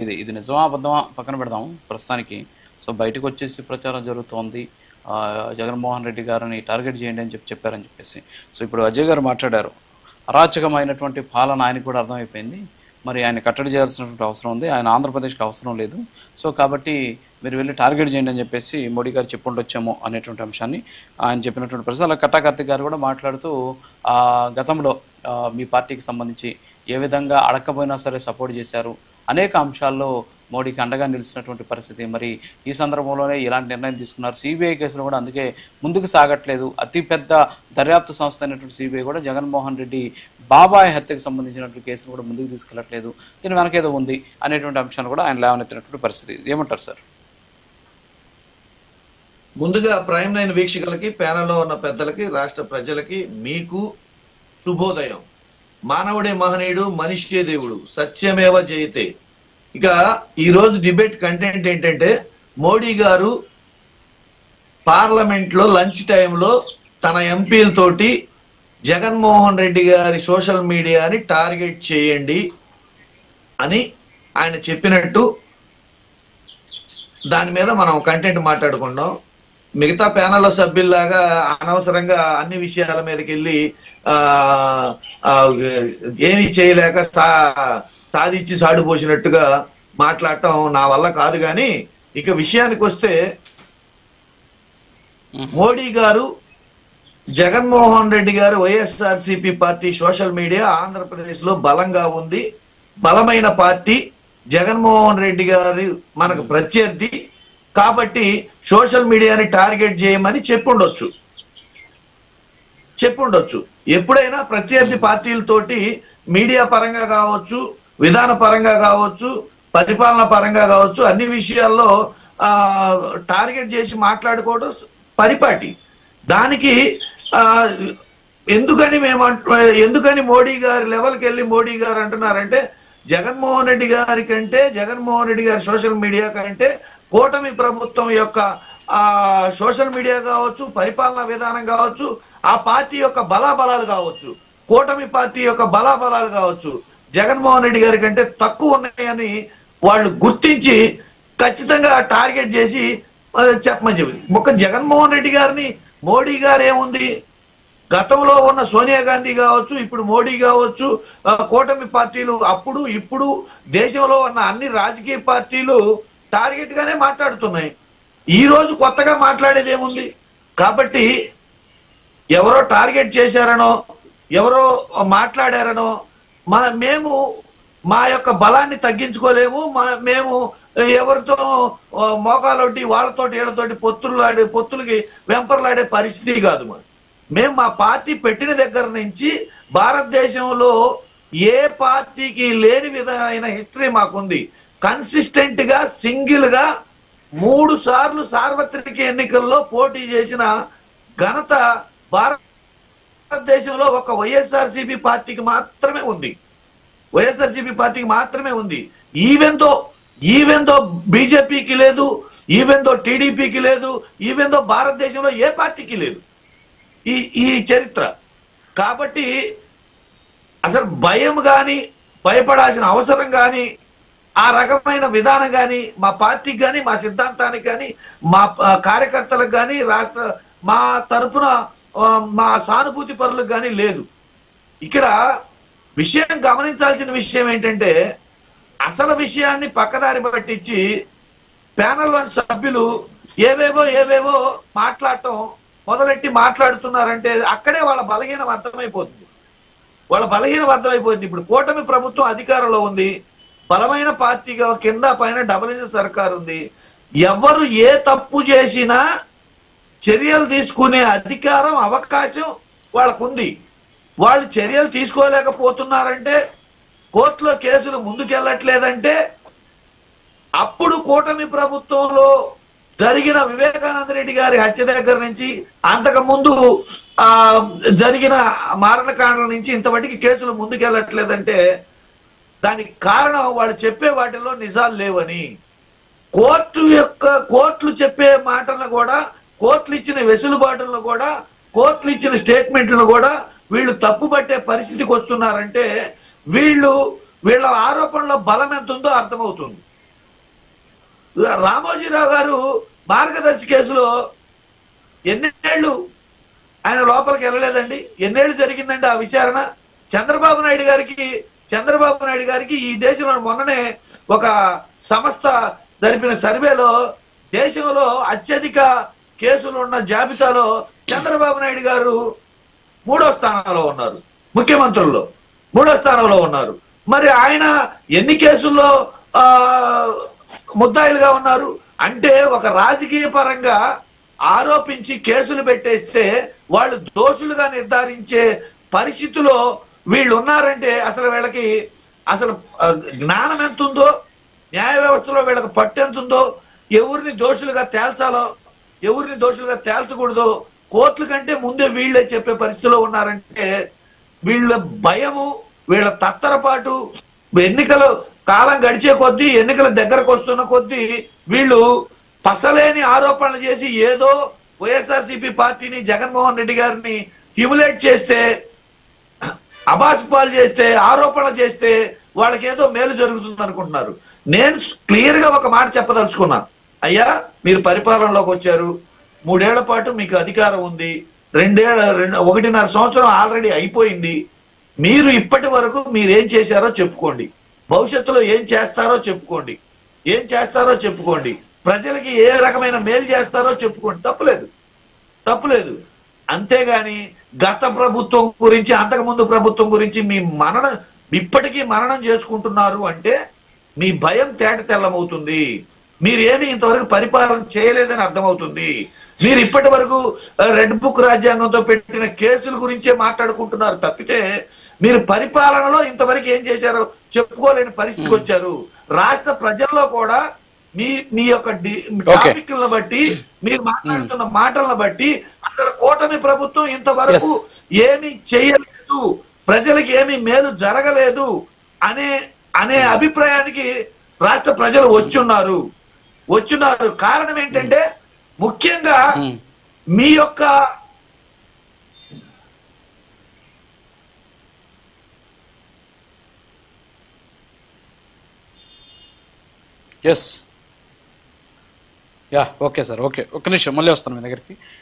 ఇది నిజమా అబద్ధమా పక్కన పెడదాం ప్రస్తుతానికి. సో బయటకు వచ్చేసి ప్రచారం జరుగుతోంది. జగన్మోహన్ రెడ్డి గారిని టార్గెట్ చేయండి అని చెప్పారని చెప్పేసి. సో ఇప్పుడు అజయ్ గారు మాట్లాడారు. అరాచకమైనటువంటి పాలన ఆయనకు కూడా అర్థమైపోయింది. మరి ఆయన కట్టడి చేయాల్సినటువంటి అవసరం ఉంది. ఆయన ఆంధ్రప్రదేశ్కి అవసరం లేదు. సో కాబట్టి మీరు వెళ్ళి టార్గెట్ చేయండి అని చెప్పేసి మోడీ గారు చెప్పుండొచ్చేమో అనేటువంటి అంశాన్ని ఆయన చెప్పినటువంటి ప్రశ్న. అలా కట్టాకార్తిక్ గారు కూడా మాట్లాడుతూ గతంలో మీ పార్టీకి సంబంధించి ఏ విధంగా అడక్కపోయినా సరే సపోర్ట్ చేశారు, అనేక అంశాల్లో మోడీకి అండగా నిలిచినటువంటి పరిస్థితి. మరి ఈ సందర్భంలోనే ఇలాంటి నిర్ణయం తీసుకున్నారు. సిబిఐ కేసులు కూడా అందుకే ముందుకు సాగట్లేదు. అతిపెద్ద దర్యాప్తు సంస్థ అయినటువంటి సిబిఐ కూడా జగన్మోహన్ రెడ్డి బాబాయ్ హత్యకు సంబంధించినటువంటి కేసులు కూడా ముందుకు తీసుకెళ్లట్లేదు, దీని వెనకేదో ఉంది అనేటువంటి అంశాన్ని కూడా ఆయన లేవనెత్తినటువంటి పరిస్థితి. ఏమంటారు సార్? ముందుగా ప్రైమ్ లైన్ వీక్షకులకి, ప్యానల్లో ఉన్న పెద్దలకి, రాష్ట్ర ప్రజలకి మీకు శుభోదయం. మానవుడే మహనీయుడు, మనిషే దేవుడు, సత్యమేవ జయతే. ఇక ఈ రోజు డిబేట్ కంటెంట్ ఏంటంటే, మోడీ గారు పార్లమెంట్ లో లంచ్ టైంలో తన ఎంపీలతోటి జగన్మోహన్ రెడ్డి గారి సోషల్ మీడియాని టార్గెట్ చేయండి అని ఆయన చెప్పినట్టు దాని మీద మనం కంటెంట్ మాట్లాడుకుందాం. మిగతా ప్యానల్లో సభ్యుల్లాగా అనవసరంగా అన్ని విషయాల మీదకి వెళ్ళి ఏమీ చేయలేక సాధించి సాడిపోసినట్టుగా మాట్లాడటం నా వల్ల కాదు. కానీ ఇక విషయానికి వస్తే, మోడీ గారు జగన్మోహన్ రెడ్డి గారు YSRCP party social media Andhra Pradesh లో బలంగా ఉంది, బలమైన పార్టీ, జగన్మోహన్ రెడ్డి గారు మనకు ప్రత్యర్థి కాబట్టి సోషల్ మీడియాని టార్గెట్ చేయమని చెప్పుండొచ్చు. ఎప్పుడైనా ప్రత్యర్థి పార్టీలతోటి మీడియా పరంగా కావచ్చు, విధాన పరంగా కావచ్చు, పరిపాలన పరంగా కావచ్చు, అన్ని విషయాల్లో టార్గెట్ చేసి మాట్లాడుకోవడం పరిపాటి. దానికి ఎందుకని మోడీ గారి లెవెల్కి వెళ్ళి మోడీ గారు అంటున్నారంటే, జగన్మోహన్ రెడ్డి గారి కంటే, జగన్మోహన్ రెడ్డి గారి సోషల్ మీడియా కంటే కూటమి ప్రభుత్వం యొక్క సోషల్ మీడియా కావచ్చు, పరిపాలనా విధానం కావచ్చు, ఆ పార్టీ యొక్క బలాబలాలు కావచ్చు, కూటమి పార్టీ యొక్క బలాబలాలు కావచ్చు, జగన్మోహన్ రెడ్డి గారి కంటే తక్కువ ఉన్నాయని వాళ్ళు గుర్తించి ఖచ్చితంగా టార్గెట్ చేసి చెప్పమని చెప్పి. ఒక జగన్మోహన్ రెడ్డి గారిని మోడీ గారు ఏముంది, గతంలో ఉన్న సోనియా గాంధీ కావచ్చు, ఇప్పుడు మోడీ కావచ్చు, కూటమి పార్టీలు అప్పుడు ఇప్పుడు దేశంలో ఉన్న అన్ని రాజకీయ పార్టీలు టార్గెట్ గానే మాట్లాడుతున్నాయి. ఈ రోజు కొత్తగా మాట్లాడేది ఏముంది? కాబట్టి ఎవరో టార్గెట్ చేశారనో, ఎవరో మాట్లాడారనో మేము మా యొక్క బలాన్ని తగ్గించుకోలేము. మేము ఎవరితో మోకాలొట్టి వాళ్ళతోటి వీళ్ళతోటి పొత్తులకి వెంపర్లాడే పరిస్థితి కాదు. మేము మా పార్టీ పెట్టిన దగ్గర నుంచి భారతదేశంలో ఏ పార్టీకి లేని విధమైన హిస్టరీ మాకుంది. కన్సిస్టెంట్ గా సింగిల్ గా 3 సార్లు సార్వత్రిక ఎన్నికల్లో పోటీ చేసిన ఘనత భారతదేశంలో ఒక వైఎస్ఆర్సీపీ పార్టీకి మాత్రమే ఉంది. ఈవెన్ దో బీజేపీకి లేదు, ఈవెన్ దో టీడీపీకి లేదు, ఈవెన్ దో భారతదేశంలో ఏ పార్టీకి లేదు ఈ చరిత్ర. కాబట్టి అసలు భయం కానీ, భయపడాల్సిన అవసరం కానీ, ఆ రకమైన విధానం కానీ మా పార్టీకి కానీ, మా సిద్ధాంతానికి కానీ, మా కార్యకర్తలకు కానీ, మా తరపున మా సానుభూతి పరులకు కానీ లేదు. ఇక్కడ గమనించాల్సిన విషయం ఏంటంటే, అసలు విషయాన్ని పక్కదారి పట్టించి ప్యానెల్లోని సభ్యులు ఏవేవో మాట్లాడటం మొదలెట్టి మాట్లాడుతున్నారంటే అక్కడే వాళ్ళ బలహీనం అర్థమైపోతుంది. ఇప్పుడు కూటమి ప్రభుత్వం అధికారంలో ఉంది, బలమైన పార్టీగా కింద పైన డబుల్ ఇంజిన్ సర్కార్ ఉంది. ఎవరు ఏ తప్పు చేసినా చర్యలు తీసుకునే అధికారం, అవకాశం వాళ్ళకుంది. వాళ్ళు చర్యలు తీసుకోలేకపోతున్నారంటే, కోర్టులో కేసులు ముందుకెళ్ళట్లేదంటే, అప్పుడు కూటమి ప్రభుత్వంలో జరిగిన వివేకానంద రెడ్డి గారి హత్య దగ్గర నుంచి, అంతకుముందు జరిగిన మారణకాండల నుంచి ఇంతవరకు కేసులు ముందుకెళ్ళట్లేదంటే దానికి కారణం వాళ్ళు చెప్పే వాటిల్లో నిజాలు లేవని. కోర్టులు చెప్పే మాటలను కూడా, కోర్టులు ఇచ్చిన వెసులుబాటులను కూడా, కోర్టులు ఇచ్చిన స్టేట్మెంట్లను కూడా వీళ్ళు తప్పుపట్టే పరిస్థితికి వస్తున్నారంటే వీళ్ళ ఆరోపణలో బలం ఎంత ఉందో అర్థమవుతుంది. రామోజీరావు గారు మార్గదర్శి కేసులో ఎన్నేళ్లు ఆయన లోపలికి వెళ్ళలేదండి? ఎన్నేళ్లు జరిగిందండి ఆ విచారణ? చంద్రబాబు నాయుడు గారికి ఈ దేశంలో మొన్ననే ఒక సంస్థ జరిపిన సర్వేలో దేశంలో అత్యధిక కేసులు ఉన్న జాబితాలో చంద్రబాబు నాయుడు గారు 3వ స్థానంలో ఉన్నారు, ముఖ్యమంత్రుల్లో 3వ స్థానంలో ఉన్నారు. మరి ఆయన ఎన్ని కేసుల్లో ముద్దాయిలుగా ఉన్నారు? అంటే ఒక రాజకీయ పరంగా ఆరోపించి కేసులు పెట్టేస్తే వాళ్ళు దోషులుగా నిర్ధారించే పరిస్థితిలో వీళ్ళు ఉన్నారంటే అసలు వీళ్ళకి అసలు జ్ఞానం ఎంత ఉందో, న్యాయ వ్యవస్థలో వీళ్ళకి పట్టు ఎంత ఉందో, ఎవరిని దోషులుగా తేల్చాలో ఎవరిని దోషులుగా తేల్చకూడదో కోర్టుల కంటే ముందే వీళ్ళే చెప్పే పరిస్థితిలో ఉన్నారంటే వీళ్ళ భయము, వీళ్ళ తత్తరపాటు, ఎన్నికలు కాలం గడిచే కొద్దీ, ఎన్నికల దగ్గరకు వస్తున్న కొద్దీ వీళ్ళు పసలేని ఆరోపణలు చేసి ఏదో వైఎస్ఆర్సీపీ పార్టీని, జగన్మోహన్ రెడ్డి గారిని హ్యూమిలేట్ చేస్తే, అబాస్పాలు చేస్తే, ఆరోపణలు చేస్తే వాళ్ళకి ఏదో మేలు జరుగుతుంది అనుకుంటున్నారు. నేను క్లియర్ గా ఒక మాట చెప్పదలుచుకున్నా. అయ్యా, మీరు పరిపాలనలోకి వచ్చారు, 3 ఏళ్ల పాటు మీకు అధికారం ఉంది, 1.5 సంవత్సరం ఆల్రెడీ అయిపోయింది. మీరు ఇప్పటి వరకు మీరేం చేశారో చెప్పుకోండి, భవిష్యత్తులో ఏం చేస్తారో చెప్పుకోండి, ప్రజలకి ఏ రకమైన మేలు చేస్తారో చెప్పుకోండి. తప్పులేదు. అంతేగాని గత ప్రభుత్వం గురించి, అంతకుముందు ప్రభుత్వం గురించి ఇప్పటికీ మననం చేసుకుంటున్నారు అంటే మీ భయం తేట తెల్లమవుతుంది. మీరేమి ఇంతవరకు పరిపాలన చేయలేదని అర్థమవుతుంది. మీరు ఇప్పటి వరకు రెడ్ బుక్ రాజ్యాంగంతో పెట్టిన కేసుల గురించే మాట్లాడుకుంటున్నారు తప్పితే మీరు పరిపాలనలో ఇంతవరకు ఏం చేశారో చెప్పుకోలేని పరిస్థితికి వచ్చారు. రాష్ట్ర ప్రజల్లో కూడా మీ యొక్క టాపిక్లను బట్టి, మీరు మాట్లాడుతున్న మాటలను బట్టి అసలు కూటమి ప్రభుత్వం ఇంతవరకు ఏమి చేయలేదు, ప్రజలకు ఏమి మేలు జరగలేదు అనే అభిప్రాయానికి రాష్ట్ర ప్రజలు వచ్చున్నారు. కారణం ఏంటంటే ముఖ్యంగా మీ యొక్క ఓకే సార్, ఓకే, ఒక్క నిమిషం మళ్ళీ వస్తాను మీ దగ్గరికి.